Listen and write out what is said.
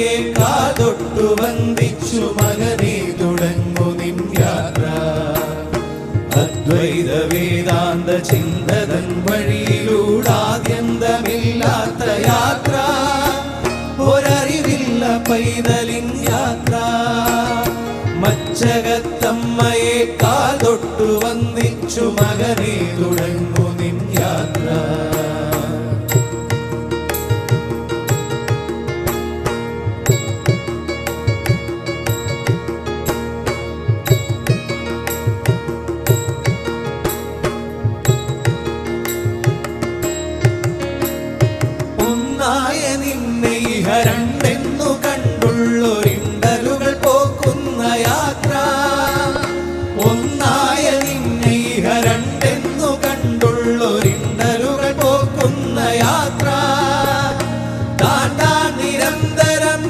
കാതൊട്ടു വന്ദിച്ചു മകനെ തുടങ്ങു നിൻ യാത്ര. അദ്വൈത വേദാന്ത ചിന്തതൻ വഴിയിലൂടാദ്യന്തമില്ലാത്ത യാത്ര. ഒരറിവില്ല പൈതലിൻ യാത്ര. മച്ചകത്തമ്മയെ കാതൊട്ടു വന്ദിച്ചു മകനെ തുടങ്ങു നിൻ യാത്ര. നിന്നെ ഇഹ രണ്ടെന്നു കണ്ട